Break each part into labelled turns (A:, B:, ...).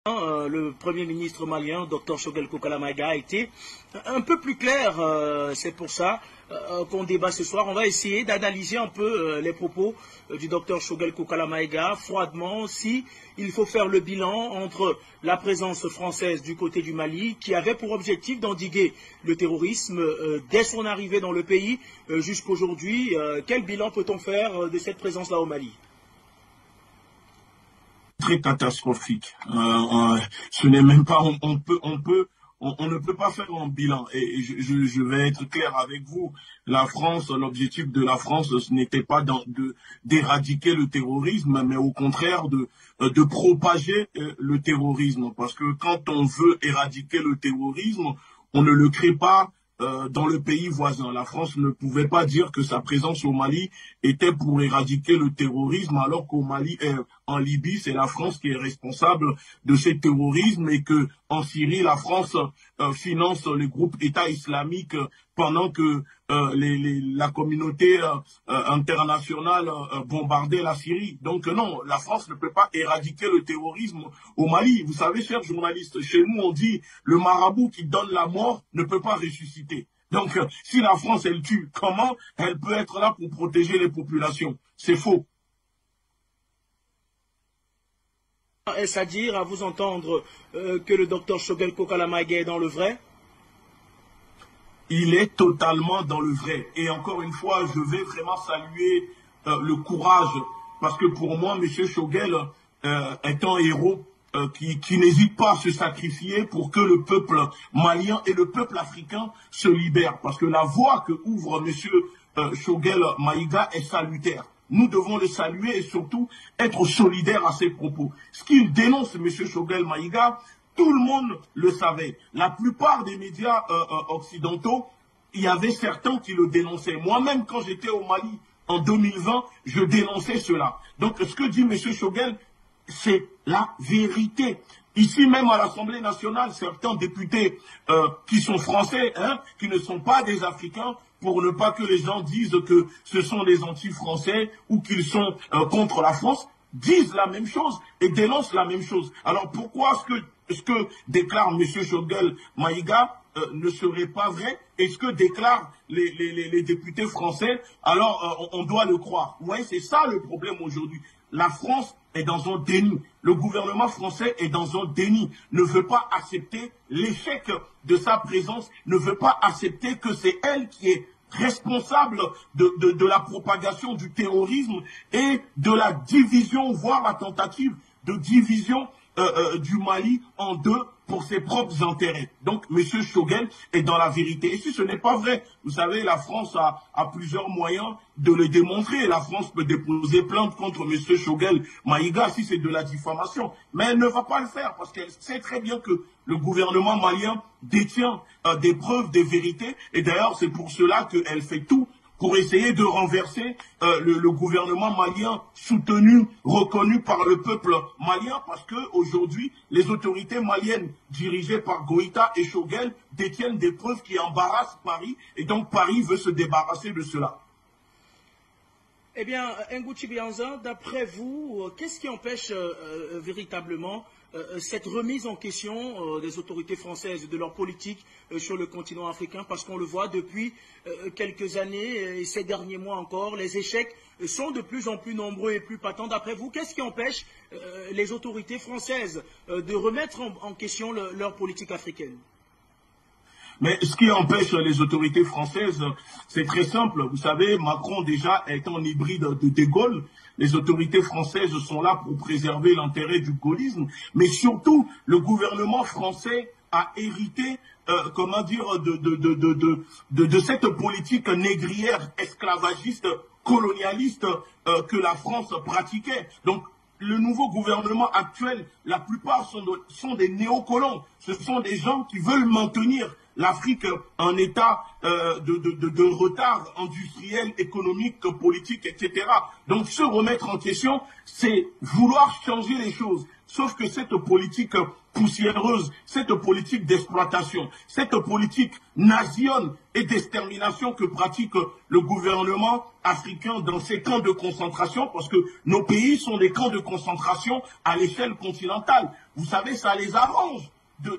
A: Le Premier ministre malien, Dr Choguel Kokala Maïga, a été un peu plus clair. C'est pour ça qu'on débat ce soir. On va essayer d'analyser un peu les propos du Dr Choguel Kokala Maïga, froidement, si il faut faire le bilan entre la présence française du côté du Mali, qui avait pour objectif d'endiguer le terrorisme dès son arrivée dans le pays jusqu'aujourd'hui. Quel bilan peut-on faire de cette présence-là au Mali ?
B: Très catastrophique. Ce n'est même pas, on ne peut pas faire un bilan. Et je vais être clair avec vous. La France, l'objectif de la France, ce n'était pas d'éradiquer le terrorisme, mais au contraire de propager le terrorisme. Parce que quand on veut éradiquer le terrorisme, on ne le crée pas dans le pays voisin. La France ne pouvait pas dire que sa présence au Mali était pour éradiquer le terrorisme, alors qu'au Mali, en Libye, c'est la France qui est responsable de ce terrorisme et que en Syrie, la France finance les groupes État islamique pendant que la communauté internationale bombardait la Syrie. Donc non, la France ne peut pas éradiquer le terrorisme au Mali. Vous savez, chers journalistes, chez nous on dit le marabout qui donne la mort ne peut pas ressusciter. Donc si la France elle tue, comment elle peut être là pour protéger les populations? C'est faux.
A: Est-ce à dire, à vous entendre, que le docteur Choguel Kokala Maïga est dans le vrai?
B: Il est totalement dans le vrai. Et encore une fois, je vais vraiment saluer le courage, parce que pour moi, M. Choguel est un héros qui n'hésite pas à se sacrifier pour que le peuple malien et le peuple africain se libèrent. Parce que la voie que ouvre M. Choguel Maïga est salutaire. Nous devons le saluer et surtout être solidaires à ses propos. Ce qu'il dénonce, M. Choguel Maïga, tout le monde le savait. La plupart des médias occidentaux, il y avait certains qui le dénonçaient. Moi-même, quand j'étais au Mali en 2020, je dénonçais cela. Donc, ce que dit M. Choguel, c'est la vérité. Ici même à l'Assemblée nationale, certains députés qui sont français, qui ne sont pas des Africains, pour ne pas que les gens disent que ce sont des anti-français ou qu'ils sont contre la France, disent la même chose et dénoncent la même chose. Alors pourquoi ce que déclare M. Choguel Maïga ne serait pas vrai? Et ce que déclarent les députés français, alors on doit le croire. Vous voyez, c'est ça le problème aujourd'hui. La France est dans un déni. Le gouvernement français est dans un déni. Ne veut pas accepter l'échec de sa présence, ne veut pas accepter que c'est elle qui est responsable de la propagation du terrorisme et de la division, voire la tentative de division du Mali en deux pour ses propres intérêts. Donc, M. Choguel est dans la vérité. Et si ce n'est pas vrai, vous savez, la France a plusieurs moyens de le démontrer. La France peut déposer plainte contre M. Choguel Maïga si c'est de la diffamation. Mais elle ne va pas le faire parce qu'elle sait très bien que le gouvernement malien détient des preuves, des vérités. Et d'ailleurs, c'est pour cela qu'elle fait tout pour essayer de renverser le gouvernement malien soutenu, reconnu par le peuple malien, parce que aujourd'hui, les autorités maliennes dirigées par Goïta et Choguel détiennent des preuves qui embarrassent Paris, et donc Paris veut se débarrasser de cela.
A: Eh bien, Ngouti Bianza, d'après vous, qu'est-ce qui empêche véritablement cette remise en question des autorités françaises et de leur politique sur le continent africain? Parce qu'on le voit depuis quelques années et ces derniers mois encore, les échecs sont de plus en plus nombreux et plus patents. D'après vous, qu'est-ce qui empêche les autorités françaises de remettre en question leur politique africaine?
B: Mais ce qui empêche les autorités françaises, c'est très simple. Vous savez, Macron déjà est un hybride de Gaulle. Les autorités françaises sont là pour préserver l'intérêt du gaullisme. Mais surtout, le gouvernement français a hérité, comment dire, de cette politique négrière, esclavagiste, colonialiste que la France pratiquait. Donc, le nouveau gouvernement actuel, la plupart sont des néocolons. Ce sont des gens qui veulent maintenir l'Afrique un état de retard industriel, économique, politique, etc. Donc se remettre en question, c'est vouloir changer les choses. Sauf que cette politique poussiéreuse, cette politique d'exploitation, cette politique nationne et d'extermination que pratique le gouvernement africain dans ces camps de concentration, parce que nos pays sont des camps de concentration à l'échelle continentale. Vous savez, ça les arrange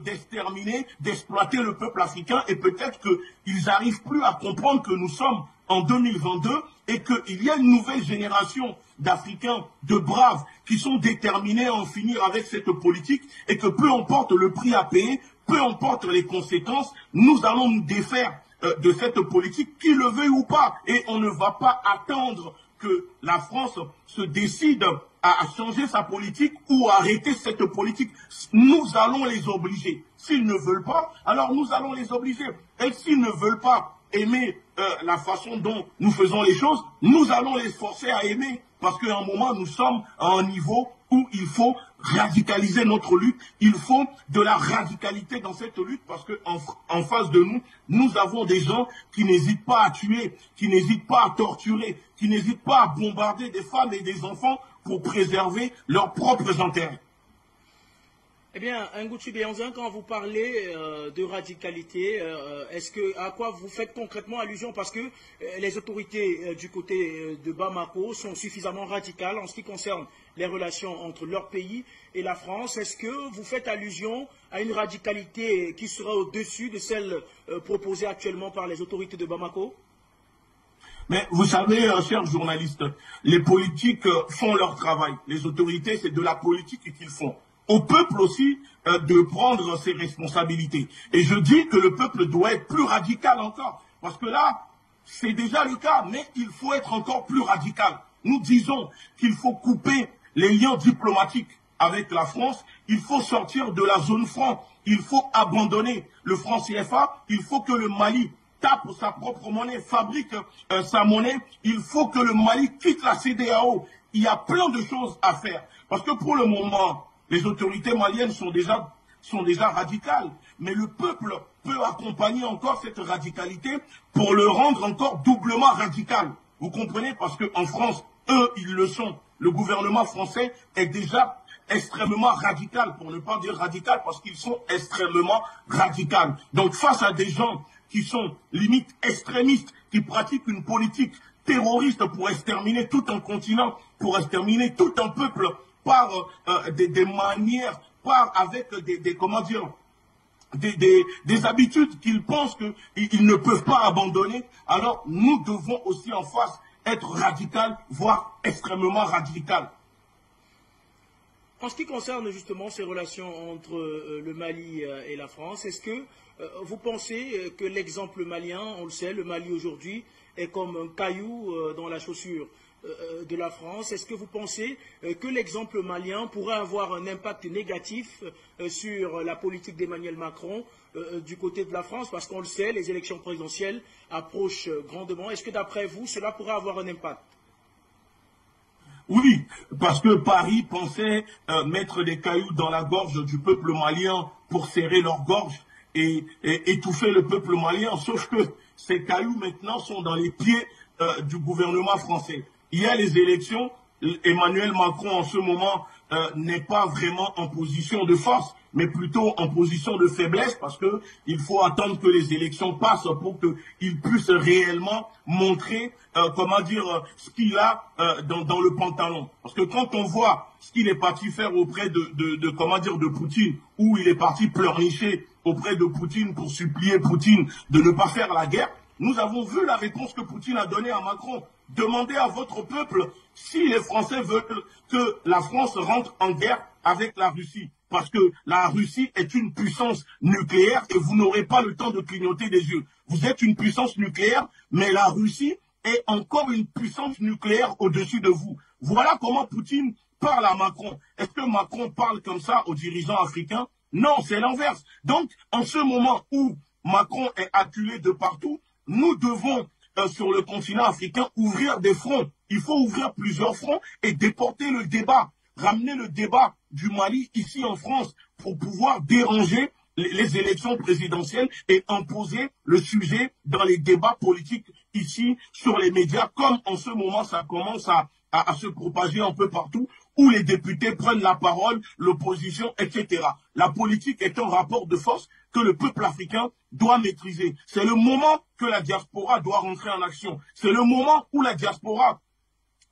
B: d'exterminer, d'exploiter le peuple africain, et peut-être qu'ils n'arrivent plus à comprendre que nous sommes en 2022 et qu'il y a une nouvelle génération d'Africains, de braves, qui sont déterminés à en finir avec cette politique, et que peu importe le prix à payer, peu importe les conséquences, nous allons nous défaire de cette politique, qu'il le veuille ou pas, et on ne va pas attendre que la France se décide à changer sa politique ou à arrêter cette politique. Nous allons les obliger. S'ils ne veulent pas, alors nous allons les obliger. Et s'ils ne veulent pas aimer la façon dont nous faisons les choses, nous allons les forcer à aimer. Parce qu'à un moment, nous sommes à un niveau où il faut radicaliser notre lutte. Il faut de la radicalité dans cette lutte, parce qu'en face de nous, nous avons des gens qui n'hésitent pas à tuer, qui n'hésitent pas à torturer, qui n'hésitent pas à bombarder des femmes et des enfants pour préserver leurs propres intérêts.
A: Eh bien, Ngouti Béhanzin, quand vous parlez de radicalité, à quoi vous faites concrètement allusion? Parce que les autorités du côté de Bamako sont suffisamment radicales en ce qui concerne les relations entre leur pays et la France. Est-ce que vous faites allusion à une radicalité qui sera au-dessus de celle proposée actuellement par les autorités de Bamako?
B: Mais vous savez, chers journalistes, les politiques font leur travail. Les autorités, c'est de la politique qu'ils font. Au peuple aussi de prendre ses responsabilités. Et je dis que le peuple doit être plus radical encore. Parce que là, c'est déjà le cas, mais il faut être encore plus radical. Nous disons qu'il faut couper les liens diplomatiques avec la France. Il faut sortir de la zone franc. Il faut abandonner le franc CFA. Il faut que le Mali tape sa propre monnaie, fabrique sa monnaie. Il faut que le Mali quitte la CEDEAO. Il y a plein de choses à faire. Parce que pour le moment, les autorités maliennes sont déjà radicales. Mais le peuple peut accompagner encore cette radicalité pour le rendre encore doublement radical. Vous comprenez? Parce qu'en France, eux, ils le sont. Le gouvernement français est déjà extrêmement radical, pour ne pas dire radical, parce qu'ils sont extrêmement radicaux. Donc face à des gens qui sont limite extrémistes, qui pratiquent une politique terroriste pour exterminer tout un continent, pour exterminer tout un peuple, par des manières, avec des habitudes qu'ils pensent qu'ils ne peuvent pas abandonner, alors nous devons aussi en face être radical, voire extrêmement radical.
A: En ce qui concerne justement ces relations entre le Mali et la France, est-ce que vous pensez que l'exemple malien, on le sait, le Mali aujourd'hui est comme un caillou dans la chaussure de la France? Est-ce que vous pensez que l'exemple malien pourrait avoir un impact négatif sur la politique d'Emmanuel Macron du côté de la France? Parce qu'on le sait, les élections présidentielles approchent grandement. Est-ce que d'après vous, cela pourrait avoir un impact?
B: Oui, parce que Paris pensait mettre des cailloux dans la gorge du peuple malien pour serrer leur gorge et étouffer le peuple malien, sauf que ces cailloux maintenant sont dans les pieds du gouvernement français. Il y a les élections, Emmanuel Macron en ce moment n'est pas vraiment en position de force, mais plutôt en position de faiblesse, parce qu'il faut attendre que les élections passent pour qu'il puisse réellement montrer ce qu'il a dans le pantalon. Parce que quand on voit ce qu'il est parti faire auprès de Poutine, où il est parti pleurnicher auprès de Poutine pour supplier Poutine de ne pas faire la guerre, nous avons vu la réponse que Poutine a donnée à Macron. Demandez à votre peuple si les Français veulent que la France rentre en guerre avec la Russie. Parce que la Russie est une puissance nucléaire et vous n'aurez pas le temps de clignoter des yeux. Vous êtes une puissance nucléaire, mais la Russie est encore une puissance nucléaire au-dessus de vous. Voilà comment Poutine parle à Macron. Est-ce que Macron parle comme ça aux dirigeants africains? Non, c'est l'inverse. Donc, en ce moment où Macron est acculé de partout, nous devons, sur le continent africain, ouvrir des fronts. Il faut ouvrir plusieurs fronts et déporter le débat, ramener le débat du Mali ici en France pour pouvoir déranger les élections présidentielles et imposer le sujet dans les débats politiques ici sur les médias, comme en ce moment ça commence à se propager un peu partout, où les députés prennent la parole, l'opposition, etc. La politique est un rapport de force que le peuple africain doit maîtriser. C'est le moment que la diaspora doit rentrer en action. C'est le moment où la diaspora,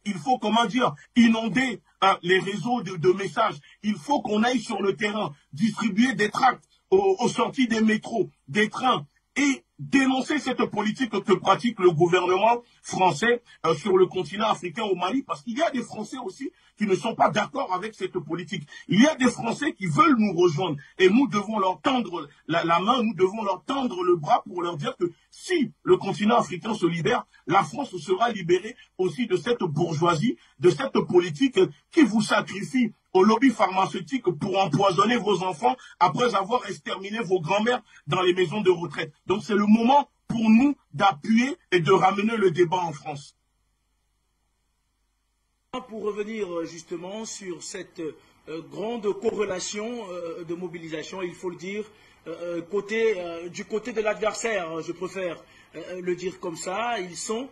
B: il faut, comment dire, inonder les réseaux de messages. Il faut qu'on aille sur le terrain, distribuer des tracts aux sorties des métros, des trains, et dénoncer cette politique que pratique le gouvernement français sur le continent africain au Mali, parce qu'il y a des Français aussi qui ne sont pas d'accord avec cette politique. Il y a des Français qui veulent nous rejoindre et nous devons leur tendre la main, nous devons leur tendre le bras pour leur dire que si le continent africain se libère, la France sera libérée aussi de cette bourgeoisie, de cette politique qui vous sacrifie au lobby pharmaceutique pour empoisonner vos enfants après avoir exterminé vos grands-mères dans les maisons de retraite. Donc c'est le moment pour nous d'appuyer et de ramener le débat en France.
A: Pour revenir justement sur cette grande corrélation de mobilisation, il faut le dire, du côté de l'adversaire, je préfère le dire comme ça, ils sont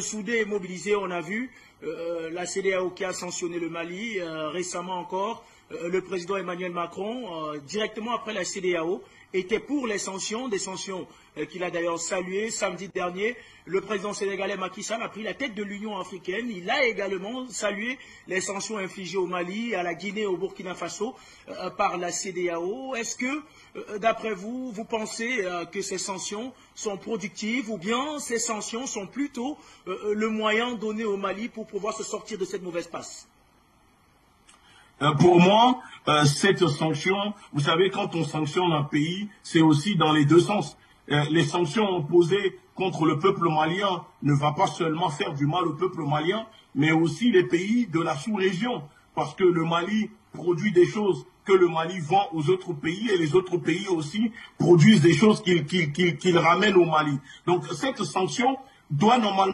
A: soudés et mobilisés. On a vu la CEDEAO qui a sanctionné le Mali, récemment encore, le président Emmanuel Macron, directement après la CEDEAO, était pour les sanctions, des sanctions qu'il a d'ailleurs saluées. Samedi dernier, le président sénégalais Macky Sall a pris la tête de l'Union africaine. Il a également salué les sanctions infligées au Mali, à la Guinée, au Burkina Faso par la CEDEAO. Est-ce que, d'après vous, vous pensez que ces sanctions sont productives ou bien ces sanctions sont plutôt le moyen donné au Mali pour pouvoir se sortir de cette mauvaise passe?
B: Pour moi, cette sanction, vous savez, quand on sanctionne un pays, c'est aussi dans les deux sens. Les sanctions imposées contre le peuple malien ne vont pas seulement faire du mal au peuple malien, mais aussi les pays de la sous-région. Parce que le Mali produit des choses que le Mali vend aux autres pays et les autres pays aussi produisent des choses qu'ils ramènent au Mali. Donc cette sanction doit normalement